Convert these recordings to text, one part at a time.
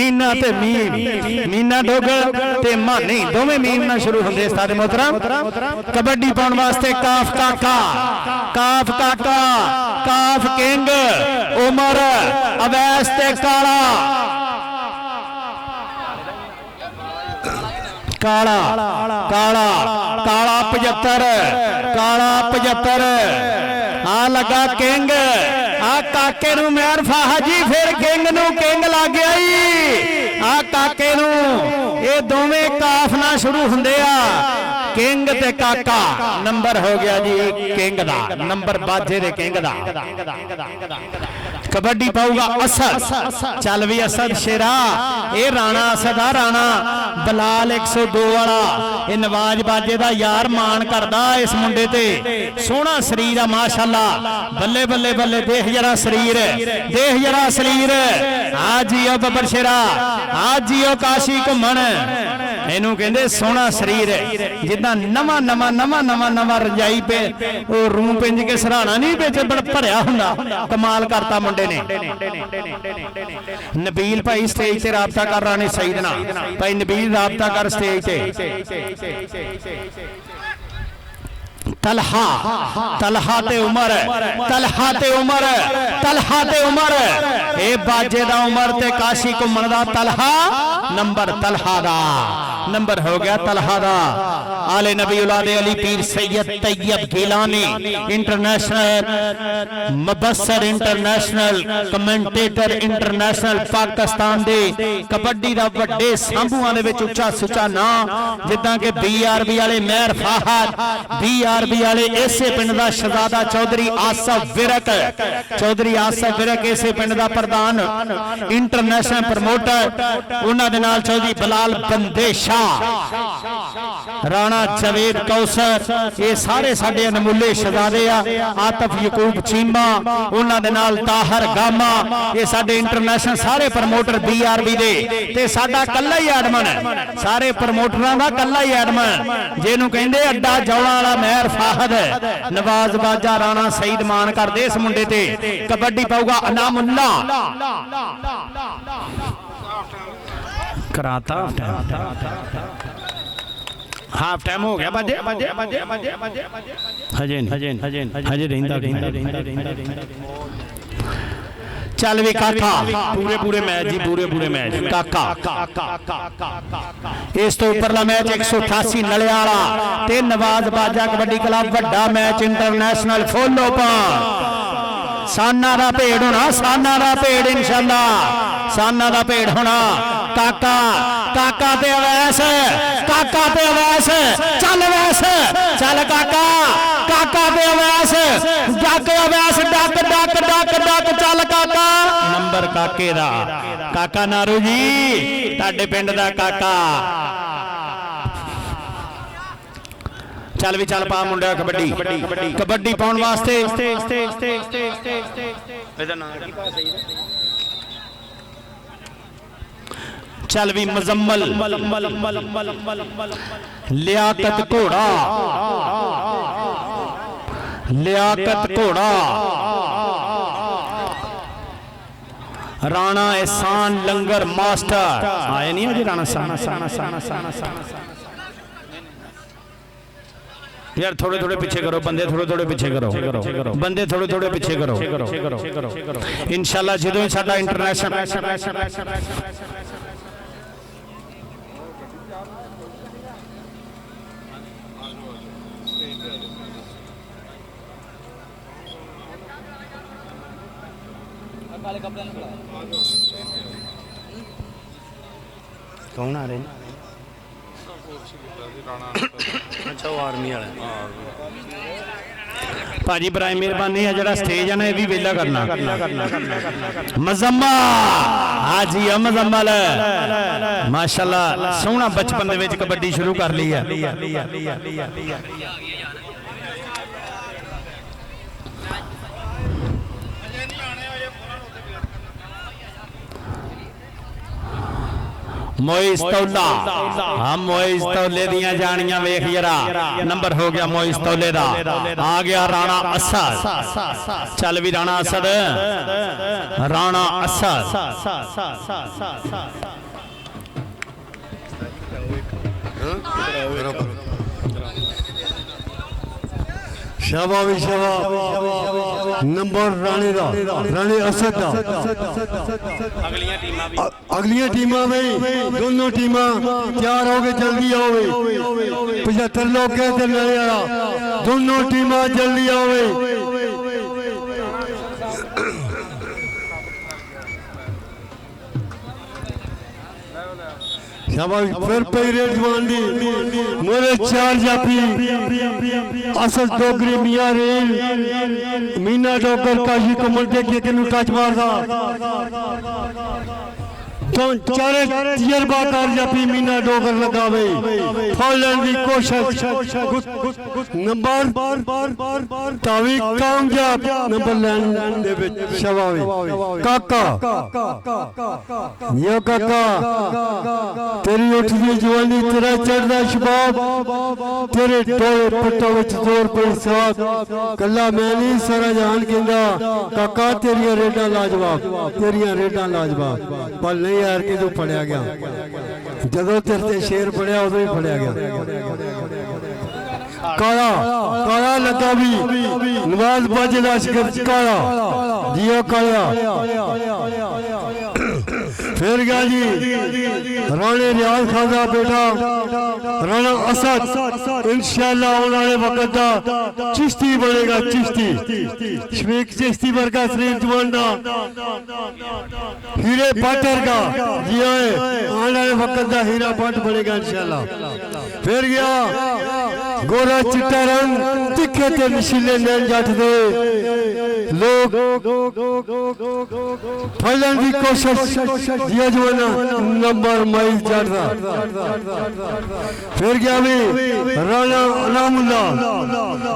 मीना ते meme, Meena dongle ते मानी दोवें मीम नाल शुरू होंदे उस्ताद मोहतरम। कबड्डी पाउण वास्ते काफ काका, काफ काका, काफ किंग उमर अवैस ते काला, काला काला काला 75, काला 75 आ लगा किंग आ काके नूं मेहर फाहा जी, फिर किंग नूं किंग लग गया आ काके नूं। ये दोवें काफ नाल शुरू हुंदे आ, किंग ते काका। नंबर हो गया जी किंग दा, नंबर बाजे दे किंग दा। कबड्डी पाऊगा असद, चल भी असद शेरा, ये राणा असद आ, राणा बलाल 102 वाला, ये नवाज बाजे दा यार मान करदा इस मुंडे ते। सोहना शरीर आ माशाअल्लाह, बल्ले बल्ले बल्ले, देख जरा शरीर, देख जरा शरीर। आ जियो बबर शेरा, आ जियो काशी घुमण, इनू कहंदे सोहना शरीर, जिद्दां नवां नवां नवां नवां नवां रजाई पे वो रूम पिंज के सराहना नहीं बिच भरिया हुंदा। कमाल करता मुंडे ने। नबील भाई स्टेज ते राबता कर रहा ने सईद ना, भाई नबील राबता कर स्टेज ते। तलहा, तलहा ते उमर, तलहा ते उमर, तलहा ते उमर, ए बाजे दा उमर ते काशी घुमण दा तलहा। नंबर तलहा दा, नंबर हो गया तलहा दा। आले नबी औलादे Ali Pir Syed Tayyab Gilani, international Mubassar, international commentator, international Pakistan दे कबड्डी दा वड्डे सांभूआं दे विच उच्चा सुच्चा नाम, जिद्दां कि BRB वाले मेहर फाहद, BRB वाले इसे पिंड दा शहजादा चौधरी आसफ विरक, चौधरी आसफ विरक इसे पिंड दा प्रधान इंटरनेशनल प्रमोटर, उन्हां दे नाल चौधरी बलाल बंदे शाह, राणा जवेद कौसर, ये सारे साडे अनमुले शहजादे आ। आतफ यकूब चीमा, उन्हां दे नाल ताहर गामा, ये साडे इंटरनेशनल सारे प्रमोटर BRB दे ते साडा कल्ला ही एडमन, सारे प्रमोटरां दा कल्ला ही एडमन, जिहनू कहंदे अड्डा जौला वाला मेहर फाहद, नवाज बाजा राणा सईद मान करदे इस मुंडे ते। कबड्डी पाऊगा अनामुल्ला, कराता हाफ टाइम हो गया, बजे हजे हजे चल भी काका, पूरे पूरे मैच जी, पूरे पूरे मैच काका। इस तो उपरला मैच 188 नलियाला ते नवाज बाजा कबड्डी क्लब, वड्डा मैच इंटरनेशनल फुल ओपन। साना दा भेड़ होना, साना दा भेड़ इंशाअल्लाह, साना दा भेड़ होना। काका, काका ते अवैस, काका ते अवैस, चल अवैस, चल काका, काका ते Awais, duck Awais, duck duck duck duck, चल काका। नंबर काके दा, काका नारू जी ताडे पिंड दा काका। चल भी चल पा मुंडा कबड्डी, कबड्डी पाउण वास्ते चल भी मुजम्मल, लियाकत घोड़ा, लियाकत घोड़ा, राणा एहसान लंगर मास्टर आए नहीं अजे राणा साना साना साना साना साना। यार थोड़े थोड़े पीछे करो बंदे, थोड़े थोड़े पीछे करो बंदे, थोड़े थोड़े पीछे करो। इंशाल्लाह जदों साडा इंटरनेशनल कौन आ रहे अच्छा वो आर्मी वाले भाजी बराए मेहरबानी है जरा स्टेज है ना ये भी वेला करना मजम्मा हाँ जी मजम्मल माशाल्लाह सोहना बचपन दे विच कबड्डी शुरू कर ली है मोइस तौला हाँ मोइस तौले दियां जानियां वेख जरा नंबर हो गया मोइस तौले दा आ गया राणा असद चल भी राणा असद शाबा भी शाबा नंबर राणे दा राणे असद दा अगलियां टीमां में दोनों टीमां तैयार हो गए जल्दी आओ 75 लोग कहते नले वाला दोनों टीमां जल्दी आओ शाबाश फिर पे रेड जवानी मोरे 4 जाफी असद डोगरी मियां रेल मीना डोगर काशी कमल देखिए किनु टच मारदा तो चारे तजर्बाकार जाफी मीना डोगर लगावे फॉलन की कोशिश नंबर तावी कामयाब नंबर लैन दे विच शबावी काका यो काका तेरी उठदी जवानी तेरा चढ़दा शबाब तेरे टोए पट्टों विच जोर कोई साथ कल्ला मैं नहीं सारा जहान कहंदा काका तेरियां रेडां लाजवाब पर नहीं यार कि तू फड़िया गया जदों तेरे ते शेर पड़िया उदों ही फड़िया गया काला काला लगा भी नवाज बाजे दा शिकर काला जियो काला फिर गया जी राणे रियाज खान दा बेटा राणा असद इंशाअल्लाह आने वाले वक्त दा चिश्ती बनेगा चिश्ती शमीक चिश्ती वर्गा शरीर जवाना हीरे भट्टर का जी आने वाले वक्त दा हीरा भट्ट बनेगा इंशाअल्लाह फिर गया गोरा चिट्टा रंग तिखे ते नशीले नैन जट दे लोग फलन की कोशिश जिया जवाना नंबर माइल चढ़दा फिर गया भी राणा अनामुल्ला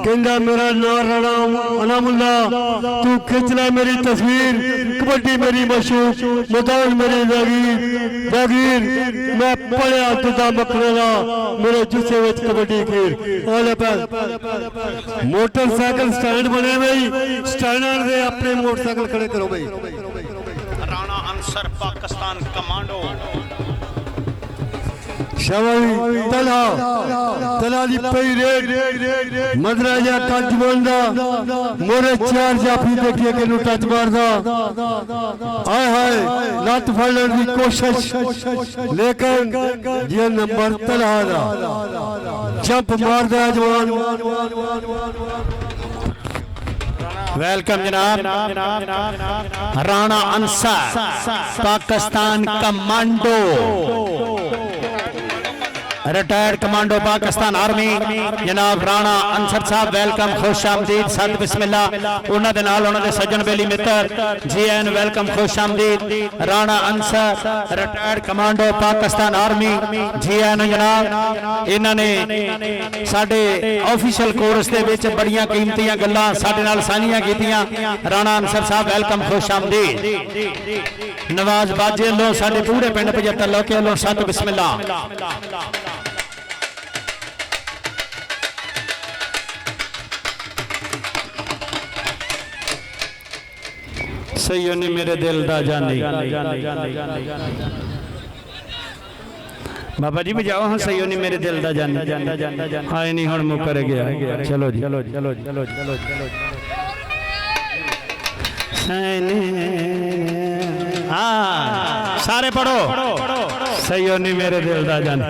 कहंदा मेरा नाम राणा अनामुल्ला तू खिंच ले मेरी तस्वीर कबड्डी मेरी मशहूर मैदान मेरी जागीर मैं पढ़िया तुदा मकरेला मेरे जुस्से विच कबड्डी खेल मोटरसाइकिल स्टैंड बने भाई स्टैंड दे अपने मोटरसाइकिल खड़े करो भाई राणा अंसर पाकिस्तान कमांडो शवाई तला दी पई रेड मदराजा टच मारदा मोरे 4 जाफी देखिए कि टच मारदा हाय हाय लत फड़न की कोशिश लेकिन ये नंबर तला दा जंप मारदा जवान वेलकम जनाब Rana Ansar Pakistan commando retired commando Pakistan army जनाब राणा अंसर साहब वेलकम खुश आमदीद सद बिस्मिल्लाह उन्हां दे नाल उन्हां दे सज्जन बेली मित्र जी एन वेलकम खुश आमदीद Rana Ansar retired commando Pakistan army ji एन जनाब इन्हां ने साडे ऑफिशियल कोर्स दे विच बड़ियां कीमतीयां गल्लां साडे नाल साझीआं कीतियां राणा अंसर साहब वेलकम खुश आमदीद नवाज बाजे लो साडे पूरे पिंड 75 लोके लो सद बिस्मिल्लाह सही नहीं मेरे दिल दा जानी बाबा जी बजाओ हाँ सही नहीं मेरे दिल दा जानी हाँ नहीं हुण मुकर गया चलो जी हाँ सारे पढ़ो सही नहीं मेरे दिल दा जानी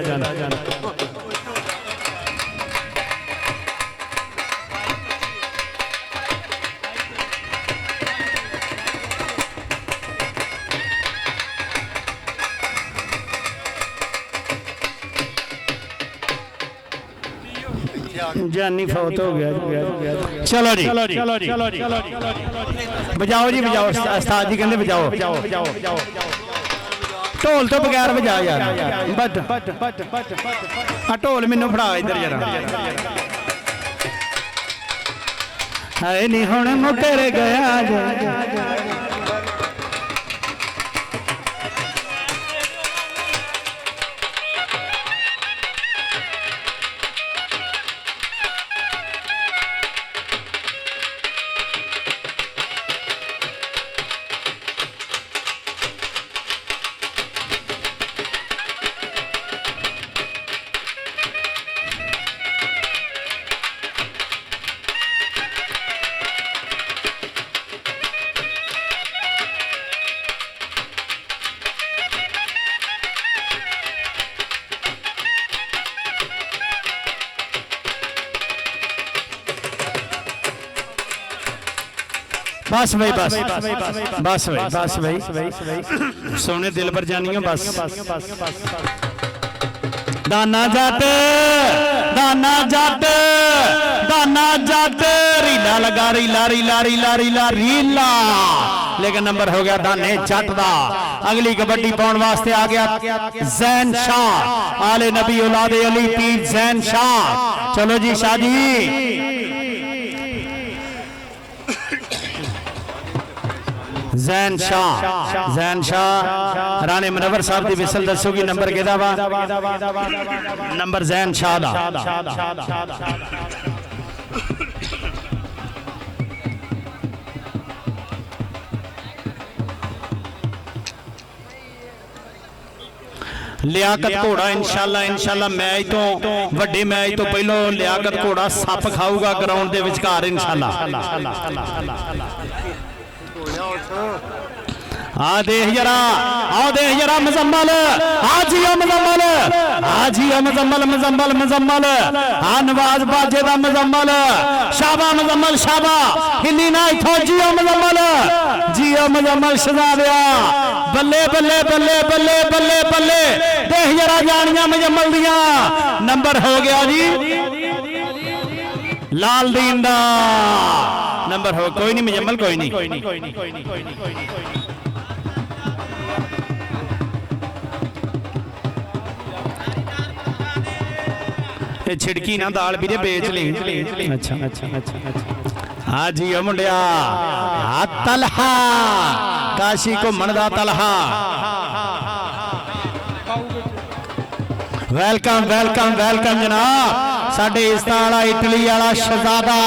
जानी फौत हो गया चलो जी बजाओ जी बजाओ उस्ताद जी कहते बजाओ ढोल तो बगैर बजा यार ढोल मैनू फड़ा इधर जरा है नहीं हुण मुकर गया बस भाई बस बस भाई बस भाई सोने दिल पर जानियो बस दाना जट दाना जट दाना जट रीला लगा रीला रीला रीला रीला रीला लेकिन नंबर हो गया दाने जट दा। अगली कबड्डी पाउन वास्ते आ गया जैन शाह आले नबी औलादे अली पीर जैन शाह। चलो जी शाह जी जैन शाह राणे मनवर साहब की विसल दसोगी नंबर किहदा वा नंबर जैन शाह दा। लियाकत घोड़ा इंशाअल्लाह इंशाअल्लाह मैच तो वड्डे मैच तो पहलो लियाकत घोड़ा सप खाऊगा ग्राउंड दे विचकार इंशाअल्लाह। आ देख जरा मुजम्मल हाजी मुजम्मल हाजी मुजम्मल मुजम्मल मुजम्मल आ नवाज बाजे दा मुजम्मल शाबा मुजम्मल शाबा हिली ना इथों जियो मुजम्मल शहजादिया बल्ले बल्ले बल्ले बल्ले बल्ले बल्ले देख जरा जानियां मुजम्मल दिया। नंबर हो गया जी लाल दीन दा नंबर हो कोई नहीं मुजम्मल कोई नहीं छिड़की ना दाल भी बेच ली। अच्छा अच्छा अच्छा हाँ जी मुंडिया तलहा काशी घूमन दा तलहा वेलकम वेलकम वेलकम जनाब साडे इस्तान वाला इटली वाला शहजादा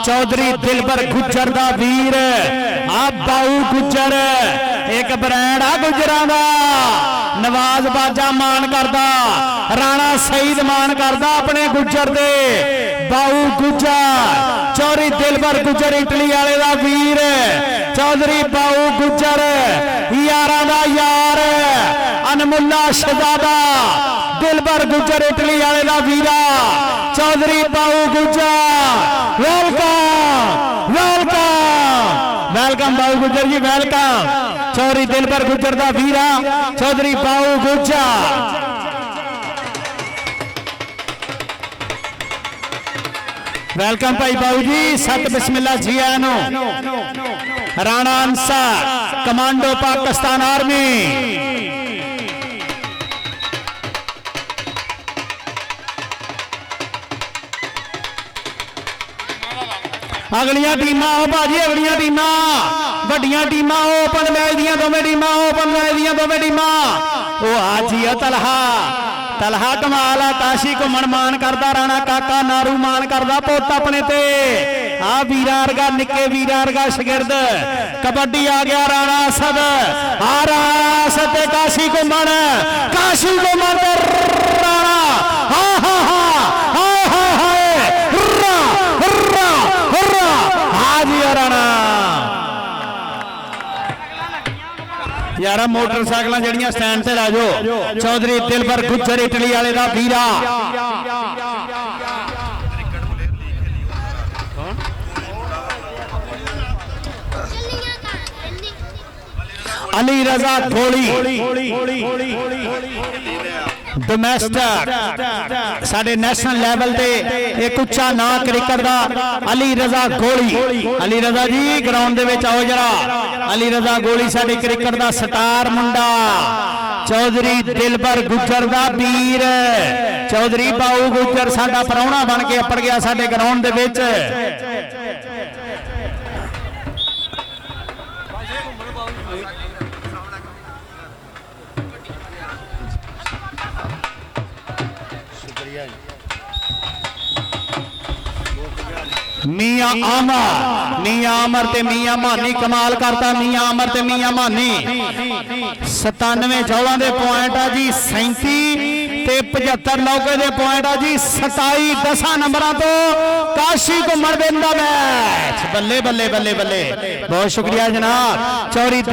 चौधरी दिलबर गुज्जर दा वीर आ बाऊ गुज्जर एक ब्रांड आ गुजरां दा नवाज बाजा मान करदा राणा सईद मान करदा अपने गुज्जर दे बाऊ गुज्जर चौधरी दिलबर गुज्जर इटली वाले दा वीर चौधरी बाऊ गुज्जर यारां दा यार अनमुल्ला शहजादा दिलबर गुज्जर इटली वाले दा वीरा चौधरी बाऊ गुज्जर वेलकम वेलकम वेलकम बाऊ गुज्जर जी वेलकम चौधरी दिलबर गुज्जर दा वीरा चौधरी बाऊ गुज्जर। वेलकम भाई बाऊ जी सत बिस्मिल्ला जी आनो राणा अंसार कमांडो पाकिस्तान आर्मी अगलियां टीमां आओ भाजी अगलियां टीमां वड्डियां टीमां ओपन मैच दियां दोवें टीमां ओपन मैच दियां दोवें टीमां ओ हाजी तलहा तलहा कमाल है काशी घूमन मान करदा राणा काका नारू मान करदा पुत अपने ते आ वीरा वर्गा निक्के वीरा वर्गा शगिर्द कबड्डी आ गया राणा असद आ राणा असद ते काशी घूमन ते राणा हा हा हा राणा यार मोटरसाइकिल जड़ियां स्टैंड से ला जाओ चौधरी दिलबर गुज्जर इटली वाले दा वीरा अली रजा घोड़ी डोमेस्टिक साडे नेशनल लेवल ते एक उच्चा ना क्रिकेट दा अली रजा गोली अली रजा जी ग्राउंड दे विच आओ जरा अली रजा गोली साडे क्रिकेट दा स्टार मुंडा चौधरी दिलबर गुज्जर दा वीर चौधरी बाऊ गुज्जर साडा परौणा बन के अपड़ गया साडे ग्राउंड दे विच। मियां आमर ते मियां मानी कमाल करता मियां आमर ते मियां मानी 97 चौला दे पॉइंट आ जी 37 ते 75 लौके दे पॉइंट आ जी 27 10 नंबरों तो काशी को मरबेंदा मैच बल्ले बल्ले बल्ले बल्ले बहुत शुक्रिया जनाब चौधरी